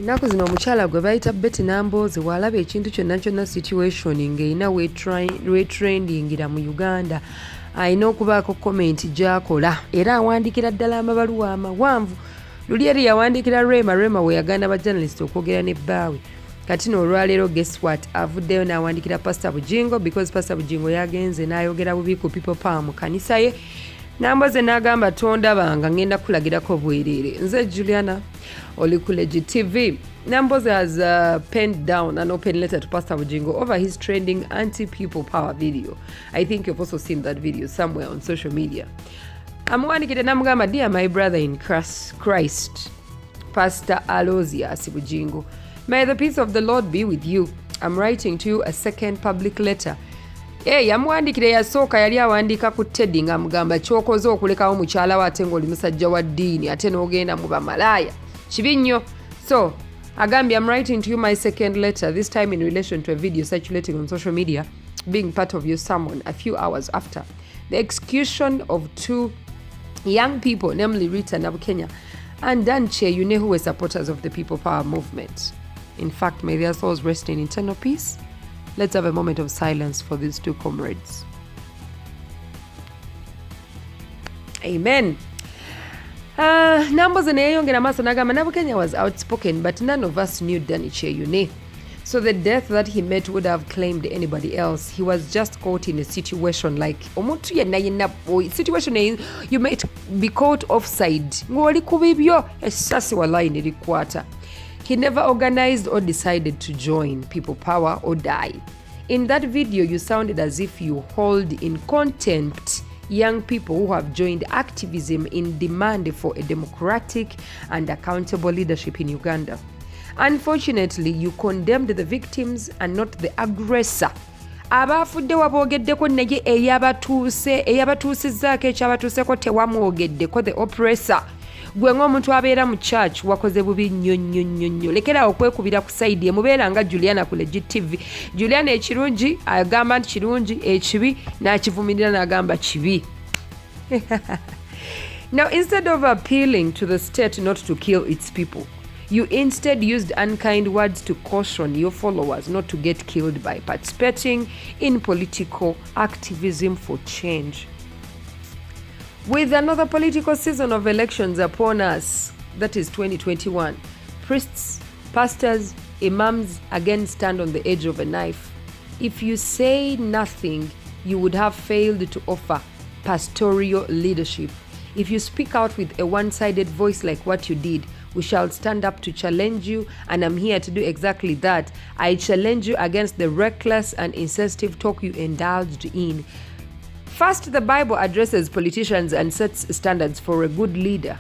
Ennaku zino omukyala gwe bayita Nambooze bw'alaba ekintu kyonna kyonna situation ng'erina wetrendingira mu Uganda alina okubaako komenti gy'akola era awandiikira ddala amabaluwa amawanvu. Luli eri yawandiikira Rema we yaganda abajournalist okwogera ne bbaawe. Kati n'olwaleero guess what, avuddeyo n'awandiikira Pastor Bujingo because Pastor Bujingo yagenze n'ayogera bubi ku People Power mu kanisa ye. Nambooze n'agamba tondabanga ngenda kulagirako bwereere. Nze Juliana Olwokulumba TV. Nambooze has penned down an open letter to Pastor Bujingo over his trending anti-people power video. I think you've also seen that video somewhere on social media. Amuwanikide namugamba, dear my brother in Christ, Pastor Aloysius Bujingo, may the peace of the Lord be with you. I'm writing to you a second public letter. Yamuwandikire yasooka yali awandiika ku Teddy ng'amugamba ky'okoze okulekawo mukyala we ate ng'oli musajja wa ddiini ate n'ogenda mu bamalaaya kibi nnyo. So agambye, I'm writing to you my second letter, this time in relation to a video circulating on social media being part of your sermon a few hours after the execution of two young people, namely Rita Nabukenya and Dan Cheyune, who were supporters of the People Power movement. In fact, may their souls rest in eternal peace. Let's have a moment of silence for these two comrades. Amen. Nambooze neyeyongera amaaso n'agamba Nabukenya was outspoken, but none of us knew Danny Cheyune. So the death that he met would have claimed anybody else. He was just caught in a situation like omuntu yenna situation you might be caught offside. Ng'oli ku bibyo essasi wallahi ne likwata. He never organized or decided to join People Power or die. In that video, you sounded as if you hold in contempt young people who have joined activism in demand for a democratic and accountable leadership in Uganda. Unfortunately, you condemned the victims and not the aggressor. Abafudde waboogeddeko naye eyabatuusizzaako ekyabatuuseko tewamwogeddeko, the oppressor. Gwe ng'omuntu abeera mu church wakoze bubi nnyo. Lekera okwekubira ku side ye, mubeera nga Juliana ku Legit TV. Juliana ekirungi agamba nti kirungi, ekibi n'akivumirira n'agamba kibi. Now, instead of appealing to the state not to kill its people, you instead used unkind words to caution your followers not to get killed by participating in political activism for change. With another political season of elections upon us, that is 2021, priests, pastors, imams again stand on the edge of a knife. If you say nothing, you would have failed to offer pastoral leadership. If you speak out with a one-sided voice like what you did, we shall stand up to challenge you, and I'm here to do exactly that. I challenge you against the reckless and insensitive talk you indulged in. First, the Bible addresses politicians and sets standards for a good leader.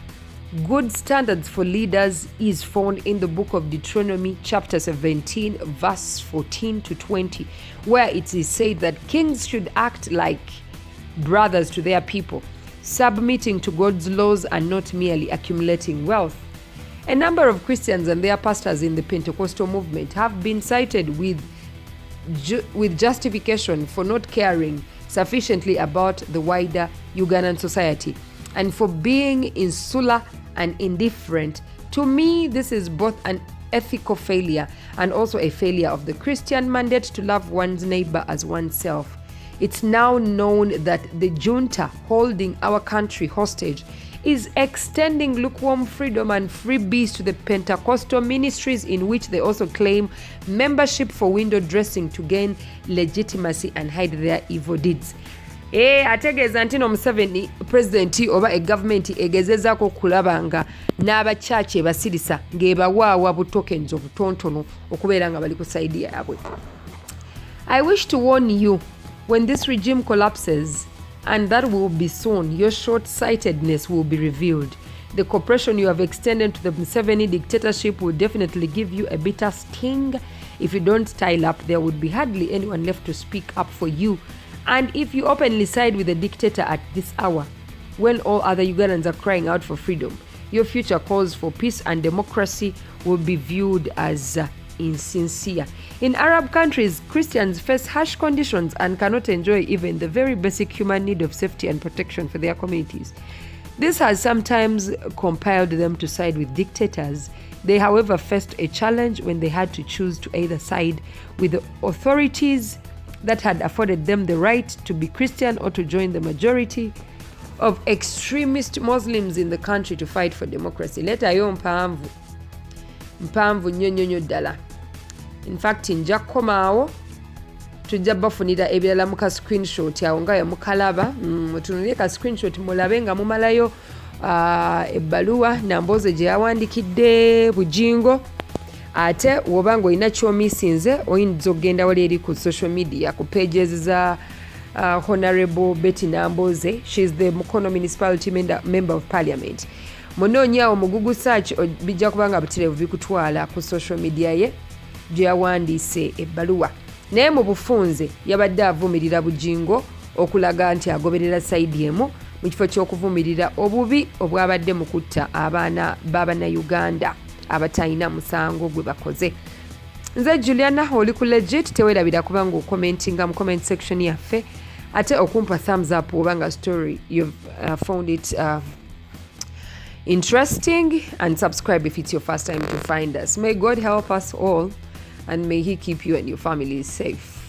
Good standards for leaders is found in the book of Deuteronomy chapter 17 verse 14 to 20, where it is said that kings should act like brothers to their people, submitting to God's laws and not merely accumulating wealth. A number of Christians and their pastors in the Pentecostal movement have been cited with justification for not caring sufficiently about the wider Ugandan society and for being insular and indifferent. To me, this is both an ethical failure and also a failure of the Christian mandate to love one's neighbor as oneself. It's now known that the junta holding our country hostage is extending lukewarm freedom and freebies to the Pentecostal ministries, in which they also claim membership for window dressing to gain legitimacy and hide their evil deeds. Ategeeza nti no Museveni president oba government egezezaako okulaba nga n'abakyaki ebasirisa ng'ebawaawa butokens obutontono okubeera nga bali ku saidi yaabwe. I wish to warn you, when this regime collapses, and that will be soon, your short-sightedness will be revealed. The cooperation you have extended to the Museveni dictatorship will definitely give you a bitter sting. If you don't style up, there would be hardly anyone left to speak up for you And if you openly side with the dictator at this hour, when all other Ugandans are crying out for freedom, your future calls for peace and democracy will be viewed as insincere. In Arab countries, Christians face harsh conditions and cannot enjoy even the very basic human need of safety and protection for their communities. This has sometimes compelled them to side with dictators. They, however, faced a challenge when they had to choose to either side with the authorities that had afforded them the right to be Christian or to join the majority of extremist Muslims in the country to fight for democracy. Letayo mpanvu nnyo ddala. In fact, nja kukomaawo tujja bafunira ebirala mu ka screenshot awo nga yamukalaba mutunulire ka screenshot mulabe nga mumalayo ebbaluwa Nambooze gye yawandikidde Bujingo. Ate woba ng'olina ky'omisinze oyinza okgenda wali eri ku social media ku pages za Honorable Betty Nambooze. She is the Mukono Municipality Member of Parliament. Munoonyaawo mu Google search bijja kuba nga butirevu bikutwala ku social media ye gye yawandiise ebbaluwa. Naye mu bufunze yabadde avumirira Bujingo okulaga nti agoberera sayidi emu mu kifo ky'okuvumirira obubi obwabadde mu kutta abaana b'Abannayuganda abatalina musango gwe bakoze. Nze Juliana oli ku legit, teweerabira kubanga okomentinga mu comment section yaffe ate okumpa thumbs up oba nga story you've found it interesting, and subscribe if it's your first time to find us. May God help us all and may He keep you and your families safe.